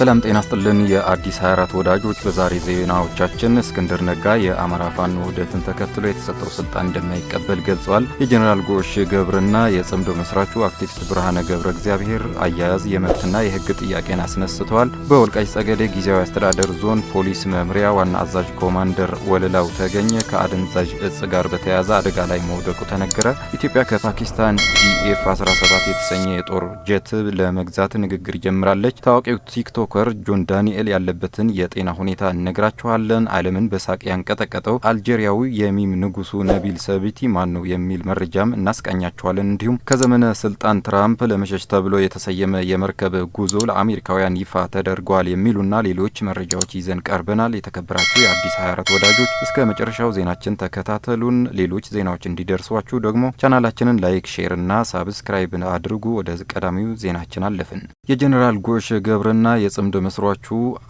ሰላም ጤና ይስጥልን የአዲስ 24 ወዳጆች በዛሬ ዜናዎቻችን እስክንድር ነጋ የአማራ ፋኖ ውህደትን ተከትሎ የተሰጠው ስልጣን እንደማይቀበል ገልጿል። የጀነራል ጎሽ ገብርና የጽምዶ መስራቹ አክቲቪስት ብርሃነ ገብረ እግዚአብሔር አያያዝ የመብትና የህግ ጥያቄን አስነስተዋል። በወልቃይት ጠገዴ ጊዜያዊ አስተዳደር ዞን ፖሊስ መምሪያ ዋና አዛዥ ኮማንደር ወልላው ተገኘ ከአደንዛዥ እጽ ጋር በተያያዘ አደጋ ላይ መውደቁ ተነገረ። ኢትዮጵያ ከፓኪስታን ጂኤፍ-17 የተሰኘ የጦር ጀት ለመግዛት ንግግር ጀምራለች። ታዋቂው ቲክቶከር ጆን ዳንኤል ያለበትን የጤና ሁኔታ እነግራችኋለን። ዓለምን በሳቅ ያንቀጠቀጠው አልጄሪያዊ የሚም ንጉሱ ነቢል ሰቢቲ ማን ነው የሚል መረጃም እናስቃኛችኋለን። እንዲሁም ከዘመነ ስልጣን ትራምፕ ለመሸሽ ተብሎ የተሰየመ የመርከብ ጉዞ ለአሜሪካውያን ይፋ ተደርጓል የሚሉና ሌሎች መረጃዎች ይዘን ቀርበናል። የተከበራችሁ የአዲስ 24 ወዳጆች እስከ መጨረሻው ዜናችን ተከታተሉን። ሌሎች ዜናዎች እንዲደርሷችሁ ደግሞ ቻናላችንን ላይክ፣ ሼር እና ሳብስክራይብ አድርጉ። ወደ ቀዳሚው ዜናችን አለፍን። የጀነራል ጎሽ ገብርና የጽምዶ መስራቹ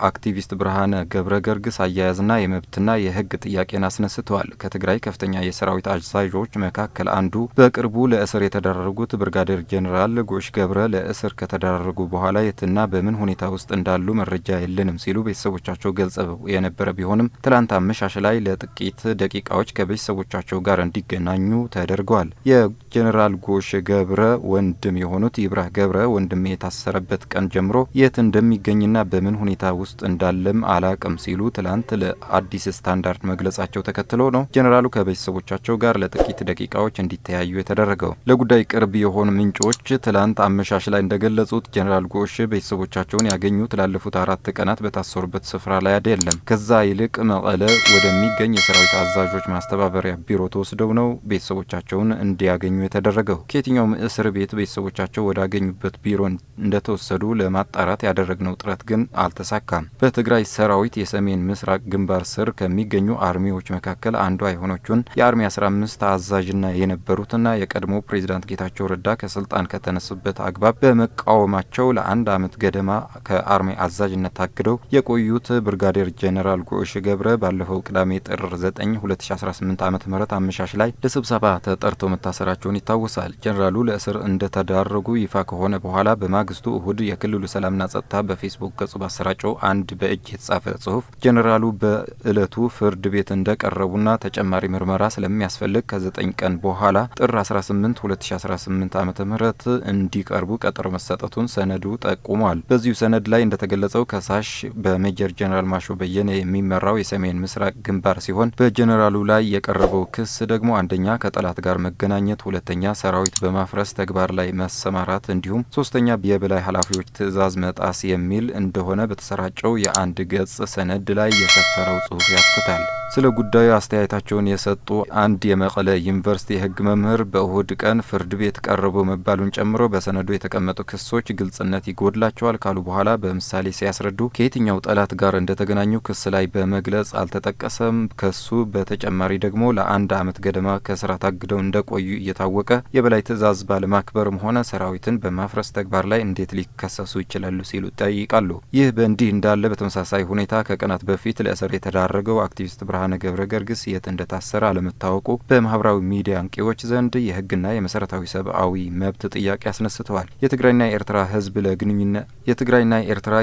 አክቲቪስት ብርሃነ ገብረ ገርግስ አያያዝና የመብትና የህግ ጥያቄን አስነስተዋል። ከትግራይ ከፍተኛ የሰራዊት አዛዦች መካከል አንዱ በቅርቡ ለእስር የተዳረጉት ብርጋዴር ጀነራል ጎሽ ገብረ ለእስር ከተዳረጉ በኋላ የትና በምን ሁኔታ ውስጥ እንዳሉ መረጃ የለንም ሲሉ ቤተሰቦቻቸው ገልጸው የነበረ ቢሆንም ትላንት አመሻሽ ላይ ለጥቂት ደቂቃዎች ከቤተሰቦቻቸው ጋር እንዲገናኙ ተደርገዋል። የጀነራል ጎሽ ገብረ ወንድም የሆኑት ይብራህ ገብረ ወንድሜ የታሰረበት ቀን ጀምሮ የት እንደሚገኝና በምን ሁኔታ ውስጥ እንዳለም አላቅም ሲሉ ትላንት ለአዲስ ስታንዳርድ መግለጻቸው ተከትሎ ነው ጀነራሉ ከቤተሰቦቻቸው ጋር ለጥቂት ደቂቃዎች እንዲተያዩ የተደረገው። ለጉዳይ ቅርብ የሆኑ ምንጮች ትላንት አመሻሽ ላይ እንደገለጹት ጀነራል ጎሽ ቤተሰቦቻቸውን ያገኙት ላለፉት 4 ቀናት በታሰሩበት ስፍራ ላይ አይደለም። ከዛ ይልቅ መቀለ ወደሚገኝ የሰራዊት አዛዦች ማስተባበሪያ ቢሮ ተወስደው ነው ቤተሰቦቻቸውን እንዲያገኙ የተደረገው። ከየትኛውም እስር ቤት ቤተሰቦቻቸው ወዳገኙበት ቢሮ እንደተወሰዱ ለማጣራት ያደረግነው ጥረት ግን አልተሳካም። በትግራይ ሰራዊት የሰሜን ምስራቅ ግንባር ስር ከሚገኙ አርሚዎች መካከል አንዷ የሆነችውን የአርሚ 15 አዛዥና የነበሩትና የቀድሞ ፕሬዝዳንት ጌታቸው ረዳ ከስልጣን ከተነሱበት አግባብ በመቃወማቸው ለ1 ዓመት ገደማ ከአርሚ አዛዥነት ታግደው የቆዩት ብርጋዴር ጀነራል ጎሽ ገብረ ባለፈው ቅዳሜ ጥር 9 2018 ዓ.ም አመሻሽ ላይ ለስብሰባ ተጠርተው መታሰራቸውን ይታወሳል። ጀነራሉ ለእስር እንደተዳረጉ ይፋ ከሆነ በኋላ በማግስቱ እሁድ የክልሉ ሰላምና ጸጥታ በፌስቡክ ገጹ ባሰራጨው አንድ በእጅ የተጻፈ ጽሁፍ ጀነራሉ በእለቱ ፍርድ ቤት እንደቀረቡና ተጨማሪ ምርመራ ስለሚያስፈልግ ከ9 ቀን በኋላ ጥር 18 2018 ዓ.ም እንዲቀርቡ ቀጠሮ መሰጠቱን ሰነዱ ጠቁሟል። በዚሁ ሰነድ ላይ እንደተገለጸው ከሳሽ በሜጀር ጀነራል ማሾ በየነ የሚመራው የሰሜን ምስራቅ ግንባር ሲሆን በጀነራሉ ላይ የቀረበው ክስ ደግሞ አንደኛ ከጠላት ጋር መገናኘት፣ ሁለተኛ ሰራዊት በማፍረስ ተግባር ላይ መሰማራት እንዲሁም ሶስተኛ የበላይ ኃላፊዎች ትዕዛዝ መጣስ የሚል እንደሆነ በተሰራጨው የአንድ ገጽ ሰነድ ላይ የሰፈረው ጽሁፍ ያትታል። ስለ ጉዳዩ አስተያየታቸውን የሰጡ አንድ የመቀለ ዩኒቨርሲቲ የህግ መምህር በእሁድ ቀን ፍርድ ቤት ቀርቦ መባሉን ጨምሮ በሰነዱ የተቀመጡ ክሶች ግልጽነት ይጎድላቸዋል ካሉ በኋላ በምሳሌ ሲያስረዱ ከየትኛው ጠላት ጋር እንደተገናኙ ክስ ላይ በመግለጽ አልተጠቀሰም። ከሱ በተጨማሪ ደግሞ ለ1 ዓመት ገደማ ከስራ ታግደው እንደቆዩ እየታወቀ የበላይ ትዕዛዝ ባለማክበርም ሆነ ሰራዊትን በማፍረስ ተግባር ላይ እንዴት ሊከሰሱ ይችላሉ ሲሉ ጠይቃሉ። ይህ በእንዲህ እንዳለ በተመሳሳይ ሁኔታ ከቀናት በፊት ለእስር የተዳረገው አክቲቪስት ብርሃነ ገብረ ገርግስ የት እንደታሰረ አለመታወቁ በማህበራዊ ሚዲያ አንቂዎች ዘንድ የህግና የመሰረታዊ ሰብአዊ መብት ጥያቄ አስነስተዋል። የትግራይና የኤርትራ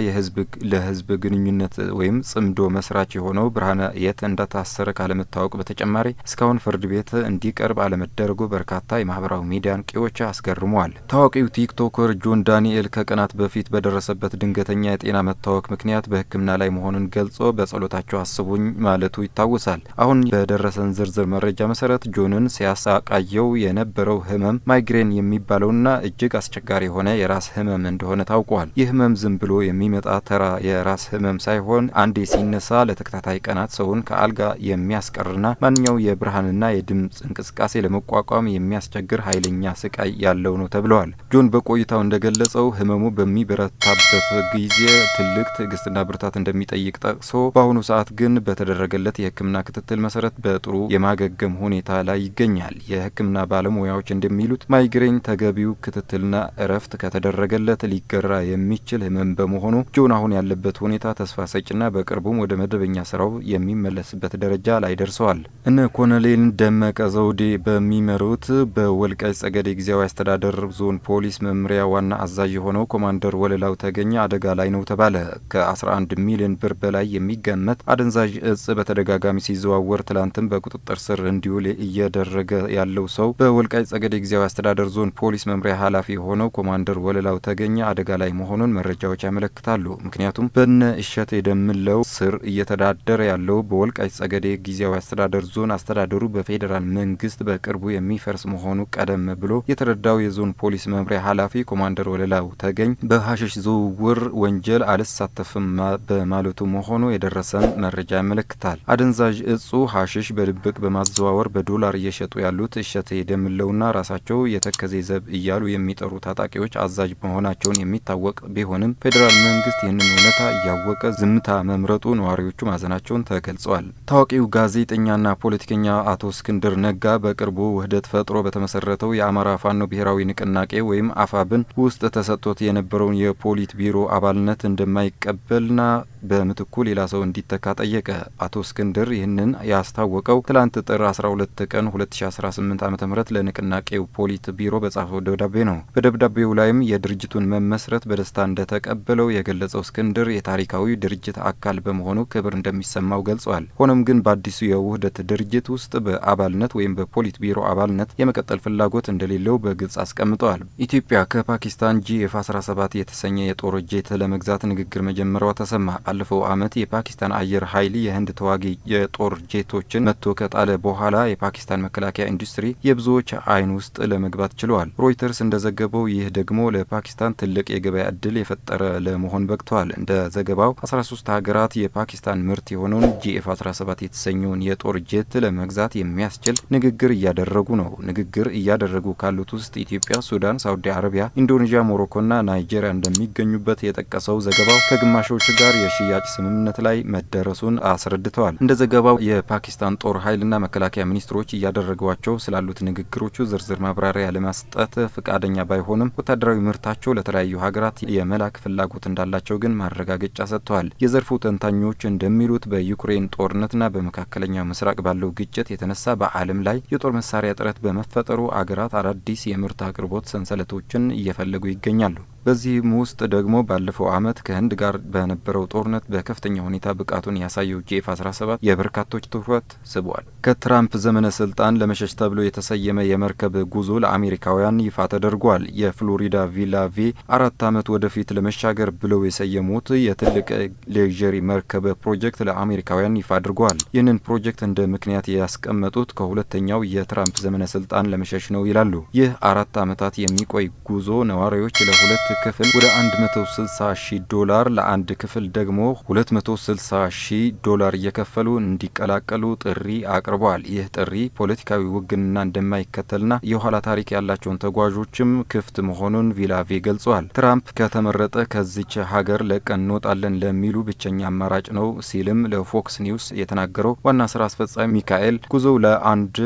የህዝብ ግንኙነት ወይም ጽምዶ መስራች የሆነው ብርሃነ የት እንደታሰረ ካለመታወቁ በተጨማሪ እስካሁን ፍርድ ቤት እንዲቀርብ አለመደረጉ በርካታ የማህበራዊ ሚዲያ አንቂዎች አስገርመዋል። ታዋቂው ቲክቶከር ጆን ዳንኤል ከቀናት በፊት በደረሰበት ድንገተኛ የጤና መታወክ ምክንያት በሕክምና ላይ መሆኑን ገልጾ በጸሎታቸው አስቡኝ ማለቱ ይታወሳል። አሁን በደረሰን ዝርዝር መረጃ መሰረት ጆንን ሲያሳቃየው የነበረው ህመም ማይግሬን የሚባለውና እጅግ አስቸጋሪ የሆነ የራስ ህመም እንደሆነ ታውቋል። ይህ ህመም ዝም ብሎ የሚመጣ ተራ የራስ ህመም ሳይሆን አንዴ ሲነሳ ለተከታታይ ቀናት ሰውን ከአልጋ የሚያስቀርና ማንኛው የብርሃንና የድምጽ እንቅስቃሴ ለመቋቋም የሚያስቸግር ኃይለኛ ስቃይ ያለው ነው ተብለዋል። ጆን በቆይታው እንደገለጸው ህመሙ በሚበረታበት ጊዜ ትልቅ ትዕግስትና ብርታት እንደሚጠይቅ ጠቅሶ በአሁኑ ሰዓት ግን በተደረገለት የህክምና ክትትል መሰረት በጥሩ የማገገም ሁኔታ ላይ ይገኛል። የህክምና ባለሙያዎች እንደሚሉት ማይግሬን ተገቢው ክትትልና እረፍት ከተደረገለት ሊገራ የሚችል ህመም በመሆኑ ጆን አሁን ያለበት ሁኔታ ተስፋ ሰጭና በቅርቡም ወደ መደበኛ ስራው የሚመለስበት ደረጃ ላይ ደርሰዋል። እነ ኮሎኔል ደመቀ ዘውዴ በሚመሩት በወልቃይት ጠገዴ ጊዜያዊ አስተዳደር ዞን ፖሊስ መምሪያ ዋና አዛዥ የሆነው ኮማንደር ወልላው ተገኘ አደጋ ላይ ነው ተባለ። ከ11 ሚሊዮን ብር በላይ የሚገመት አደንዛዥ እጽ በተደጋጋሚ ሲዘዋወር ትላንትም በቁጥጥር ስር እንዲውል እየደረገ ያለው ሰው በወልቃይት ጠገዴ ጊዜያዊ አስተዳደር ዞን ፖሊስ መምሪያ ኃላፊ የሆነው ኮማንደር ወለላው ተገኘ አደጋ ላይ መሆኑን መረጃዎች ያመለክታሉ። ምክንያቱም በነ እሸቴ ደምለው ስር እየተዳደረ ያለው በወልቃይት ጠገዴ ጊዜያዊ አስተዳደር ዞን አስተዳደሩ በፌዴራል መንግስት በቅርቡ የሚፈርስ መሆኑ ቀደም ብሎ የተረዳው የዞን ፖሊስ መምሪያ ኃላፊ ኮማንደር ወለላው ተገኝ በሀሽሽ ዝውውር ወንጀል አልሳተፍም በማለቱ መሆኑ የደረሰን መረጃ ያመለክታል። አደንዛዥ እጹ ሀሽሽ በድብቅ በማዘዋወር በዶላር እየሸጡ ያሉት እሸቴ ደምለውና ራሳቸው የተከዜ ዘብ እያሉ የሚጠሩ ታጣቂዎች አዛዥ መሆናቸውን የሚታወቅ ቢሆንም ፌዴራል መንግስት ይህንን እውነታ እያወቀ ዝምታ መምረጡ ነዋሪዎቹ ማዘናቸውን ተገልጸዋል። ታዋቂው ጋዜጠኛና ፖለቲከኛ አቶ እስክንድር ነጋ በቅርቡ ውህደት ፈጥሮ በተመሰረተው የአማራ ፋኖ ብሔራዊ ንቅናቄ ወይም አፋብን ውስጥ ተሰጥቶት የነበረውን የፖሊት ቢሮ አባልነት እንደማይቀበልና በምትኩ ሌላ ሰው እንዲተካ ጠየቀ። አቶ እስክንድር ይህንን ያስታወቀው ትላንት ጥር 12 ቀን 2018 ዓ.ም ለንቅናቄው ፖሊት ቢሮ በጻፈው ደብዳቤ ነው። በደብዳቤው ላይም የድርጅቱን መመስረት በደስታ እንደተቀበለው የገለጸው እስክንድር የታሪካዊ ድርጅት አካል በመሆኑ ክብር እንደሚሰማው ገልጿል። ሆኖም ግን በአዲሱ የውህደት ድርጅት ውስጥ በአባልነት ወይም በፖሊት ቢሮ አባልነት የመቀጠል ፍላጎት እንደሌለው በግልጽ አስቀምጠዋል። ኢትዮጵያ ከፓኪስታን ጂኤፍ-17 የተሰኘ የጦር ጄት ለመግዛት ንግግር መጀመሯ ተሰማ። ባለፈው ዓመት የፓኪስታን አየር ኃይል የህንድ ተዋጊ የጦር ጄቶችን መጥቶ ከጣለ በኋላ የፓኪስታን መከላከያ ኢንዱስትሪ የብዙዎች አይን ውስጥ ለመግባት ችሏል። ሮይተርስ እንደዘገበው ይህ ደግሞ ለፓኪስታን ትልቅ የገበያ እድል የፈጠረ ለመሆን በቅቷል። እንደ ዘገባው 13 ሀገራት የፓኪስታን ምርት የሆነውን ጂኤፍ-17 የተሰኘውን የጦር ጄት ለመግዛት የሚያስችል ንግግር እያደረጉ ነው። ንግግር እያደረጉ ካሉት ውስጥ ኢትዮጵያ፣ ሱዳን፣ ሳውዲ አረቢያ፣ ኢንዶኔዥያ፣ ሞሮኮና ናይጄሪያ እንደሚገኙበት የጠቀሰው ዘገባው ከግማሾቹ ጋር የሽያጭ ስምምነት ላይ መደረሱን አስረድተዋል። እንደ ዘገባው የፓኪስታን ጦር ኃይልና መከላከያ ሚኒስትሮች እያደረጓቸው ስላሉት ንግግሮቹ ዝርዝር ማብራሪያ ለመስጠት ፈቃደኛ ባይሆንም ወታደራዊ ምርታቸው ለተለያዩ ሀገራት የመላክ ፍላጎት እንዳላቸው ግን ማረጋገጫ ሰጥተዋል። የዘርፉ ተንታኞች እንደሚሉት በዩክሬን ጦርነትና በመካከለኛው ምስራቅ ባለው ግጭት የተነሳ በዓለም ላይ የጦር መሳሪያ እጥረት በመፈጠሩ አገራት አዳዲስ የምርት አቅርቦት ሰንሰለቶችን እየፈለጉ ይገኛሉ። በዚህም ውስጥ ደግሞ ባለፈው ዓመት ከህንድ ጋር በነበረው ጦርነት በከፍተኛ ሁኔታ ብቃቱን ያሳየው ጂኤፍ-17 የበርካቶች ትኩረት ስቧል። ከትራምፕ ዘመነ ስልጣን ለመሸሽ ተብሎ የተሰየመ የመርከብ ጉዞ ለአሜሪካውያን ይፋ ተደርጓል። የፍሎሪዳ ቪላ ቬ 4 ዓመት ወደፊት ለመሻገር ብለው የሰየሙት የትልቅ ሌዥሪ መርከብ ፕሮጀክት ለአሜሪካውያን ይፋ አድርጓል። ይህንን ፕሮጀክት እንደ ምክንያት ያስቀመጡት ከሁለተኛው የትራምፕ ዘመነ ስልጣን ለመሸሽ ነው ይላሉ። ይህ 4 ዓመታት የሚቆይ ጉዞ ነዋሪዎች ለሁለት ክፍል ወደ $160,000 ለአንድ ክፍል ደግሞ $260,000 እየከፈሉ እንዲቀላቀሉ ጥሪ አቅርበዋል። ይህ ጥሪ ፖለቲካዊ ውግንና እንደማይከተልና የኋላ ታሪክ ያላቸውን ተጓዦችም ክፍት መሆኑን ቪላቬ ገልጿል። ትራምፕ ከተመረጠ ከዚች ሀገር ለቀን እንወጣለን ለሚሉ ብቸኛ አማራጭ ነው ሲልም ለፎክስ ኒውስ የተናገረው ዋና ስራ አስፈጻሚ ሚካኤል ጉዞው ለ1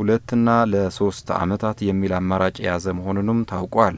ለ2ና ለ3 ዓመታት የሚል አማራጭ የያዘ መሆኑንም ታውቋል።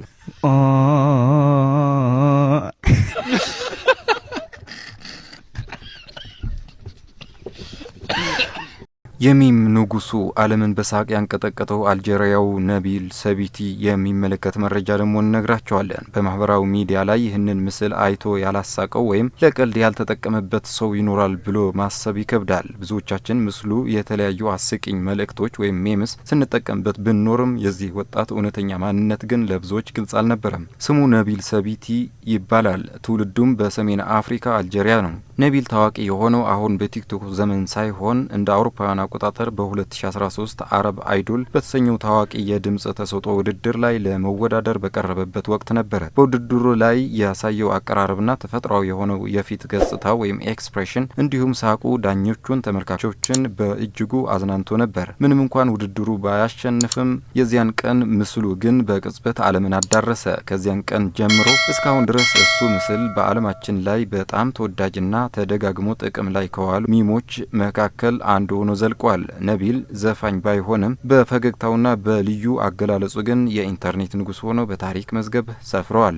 የሚም ንጉሱ ዓለምን በሳቅ ያንቀጠቀጠው አልጄሪያው ነቢል ሰቢቲ የሚመለከት መረጃ ደግሞ እነግራቸዋለን። በማህበራዊ ሚዲያ ላይ ይህንን ምስል አይቶ ያላሳቀው ወይም ለቀልድ ያልተጠቀመበት ሰው ይኖራል ብሎ ማሰብ ይከብዳል። ብዙዎቻችን ምስሉ የተለያዩ አስቂኝ መልእክቶች ወይም ሜምስ ስንጠቀምበት ብንኖርም የዚህ ወጣት እውነተኛ ማንነት ግን ለብዙዎች ግልጽ አልነበረም። ስሙ ነቢል ሰቢቲ ይባላል። ትውልዱም በሰሜን አፍሪካ አልጄሪያ ነው። ነቢል ታዋቂ የሆነው አሁን በቲክቶክ ዘመን ሳይሆን እንደ አውሮፓውያን አቆጣጠር በ2013 አረብ አይዶል በተሰኘው ታዋቂ የድምጽ ተሰጥኦ ውድድር ላይ ለመወዳደር በቀረበበት ወቅት ነበረ። በውድድሩ ላይ ያሳየው አቀራረብና ተፈጥሯዊ የሆነው የፊት ገጽታ ወይም ኤክስፕሬሽን እንዲሁም ሳቁ ዳኞቹን ተመልካቾችን በእጅጉ አዝናንቶ ነበር። ምንም እንኳን ውድድሩ ባያሸንፍም የዚያን ቀን ምስሉ ግን በቅጽበት ዓለምን አዳረሰ። ከዚያን ቀን ጀምሮ እስካሁን ድረስ እሱ ምስል በዓለማችን ላይ በጣም ተወዳጅና ተደጋግሞ ጥቅም ላይ ከዋሉ ሚሞች መካከል አንዱ ሆኖ ዘልቋል። ነቢል ዘፋኝ ባይሆንም በፈገግታውና በልዩ አገላለጹ ግን የኢንተርኔት ንጉስ ሆኖ በታሪክ መዝገብ ሰፍረዋል።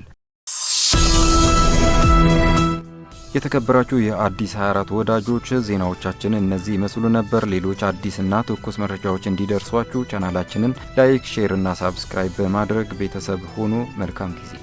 የተከበራችሁ የአዲስ 24 ወዳጆች ዜናዎቻችን እነዚህ ይመስሉ ነበር። ሌሎች አዲስና ትኩስ መረጃዎች እንዲደርሷችሁ ቻናላችንን ላይክ፣ ሼር እና ሳብስክራይብ በማድረግ ቤተሰብ ሆኑ። መልካም ጊዜ